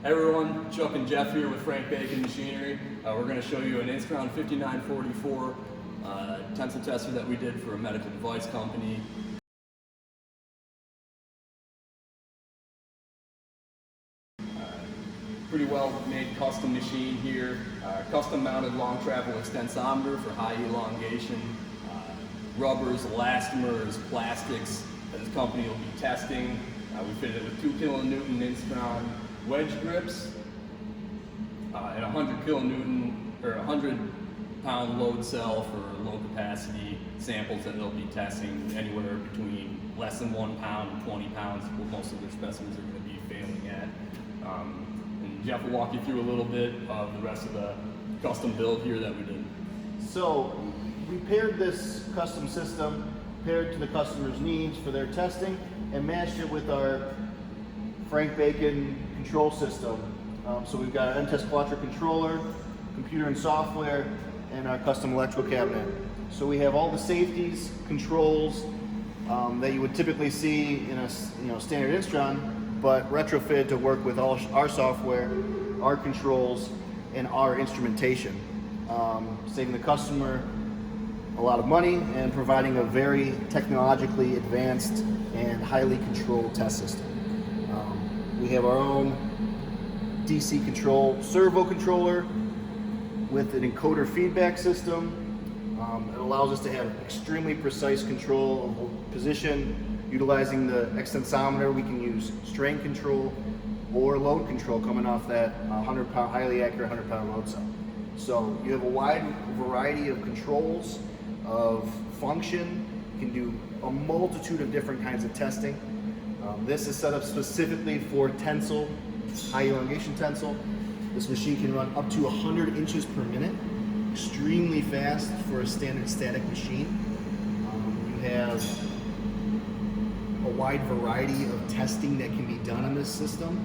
Hey everyone, Chuck and Jeff here with Frank Bacon Machinery. We're going to show you an Instron 5944 tensile tester that we did for a medical device company. Pretty well made custom machine here. Custom mounted long travel extensometer for high elongation. Rubbers, elastomers, plastics that this company will be testing. We fitted it with 2 kilonewton Instron wedge grips and 100 kilonewton or 100 pound load cell for low capacity samples that they'll be testing anywhere between less than 1 pound and 20 pounds. What most of their specimens are going to be failing at. And Jeff will walk you through a little bit of the rest of the custom build here that we did. So we paired this custom system paired to the customer's needs for their testing and matched it with our Frank Bacon control system. So we've got an MTEST Quattro controller, computer and software, and our custom electrical cabinet. So we have all the safeties, controls that you would typically see in a standard Instron, but retrofitted to work with all our software, our controls, and our instrumentation, saving the customer a lot of money and providing a very technologically advanced and highly controlled test system. We have our own DC control servo controller with an encoder feedback system. It allows us to have extremely precise control of position. Utilizing the extensometer, we can use strain control or load control coming off that 100-pound, highly accurate 100-pound load cell. So you have a wide variety of controls, of function. You can do a multitude of different kinds of testing. This is set up specifically for tensile, high elongation tensile. This machine can run up to 100 inches per minute, extremely fast for a standard static machine. You have a wide variety of testing that can be done on this system.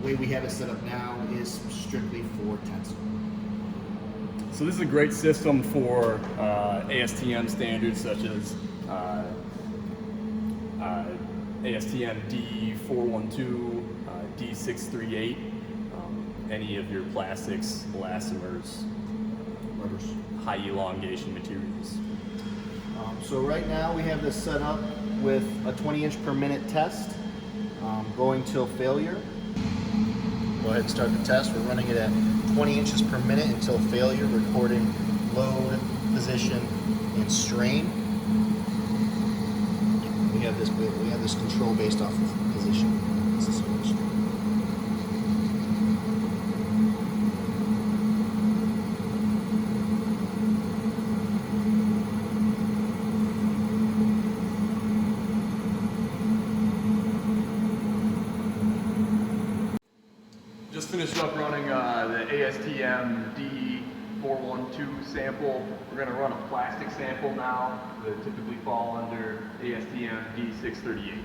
The way we have it set up now is strictly for tensile. So this is a great system for ASTM standards such as ASTM D412, D638, any of your plastics, elastomers, Rubbers, high elongation materials. So right now we have this set up with a 20 inch per minute test going till failure. Go ahead and start the test. We're running it at 20 inches per minute until failure, recording load, position, and strain. We have this control based off of position. Just finished up running the ASTM D412 sample. We're going to run a plastic sample now that typically fall under ASTM D638.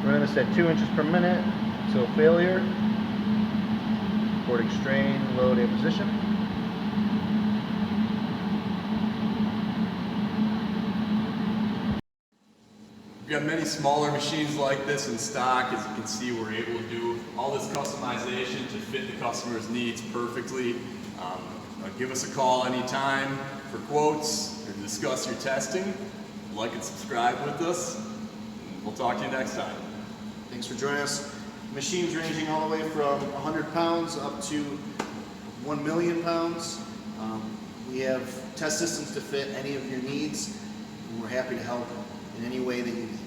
Running this at 2 inches per minute until failure. Recording strain, load, and position. We've got many smaller machines like this in stock. As you can see, we're able to do all this customization to fit the customer's needs perfectly. Give us a call anytime for quotes or to discuss your testing. Like and subscribe with us. We'll talk to you next time. Thanks for joining us. Machines ranging all the way from 100 pounds up to 1 million pounds. We have test systems to fit any of your needs, and we're happy to help in any way that you need.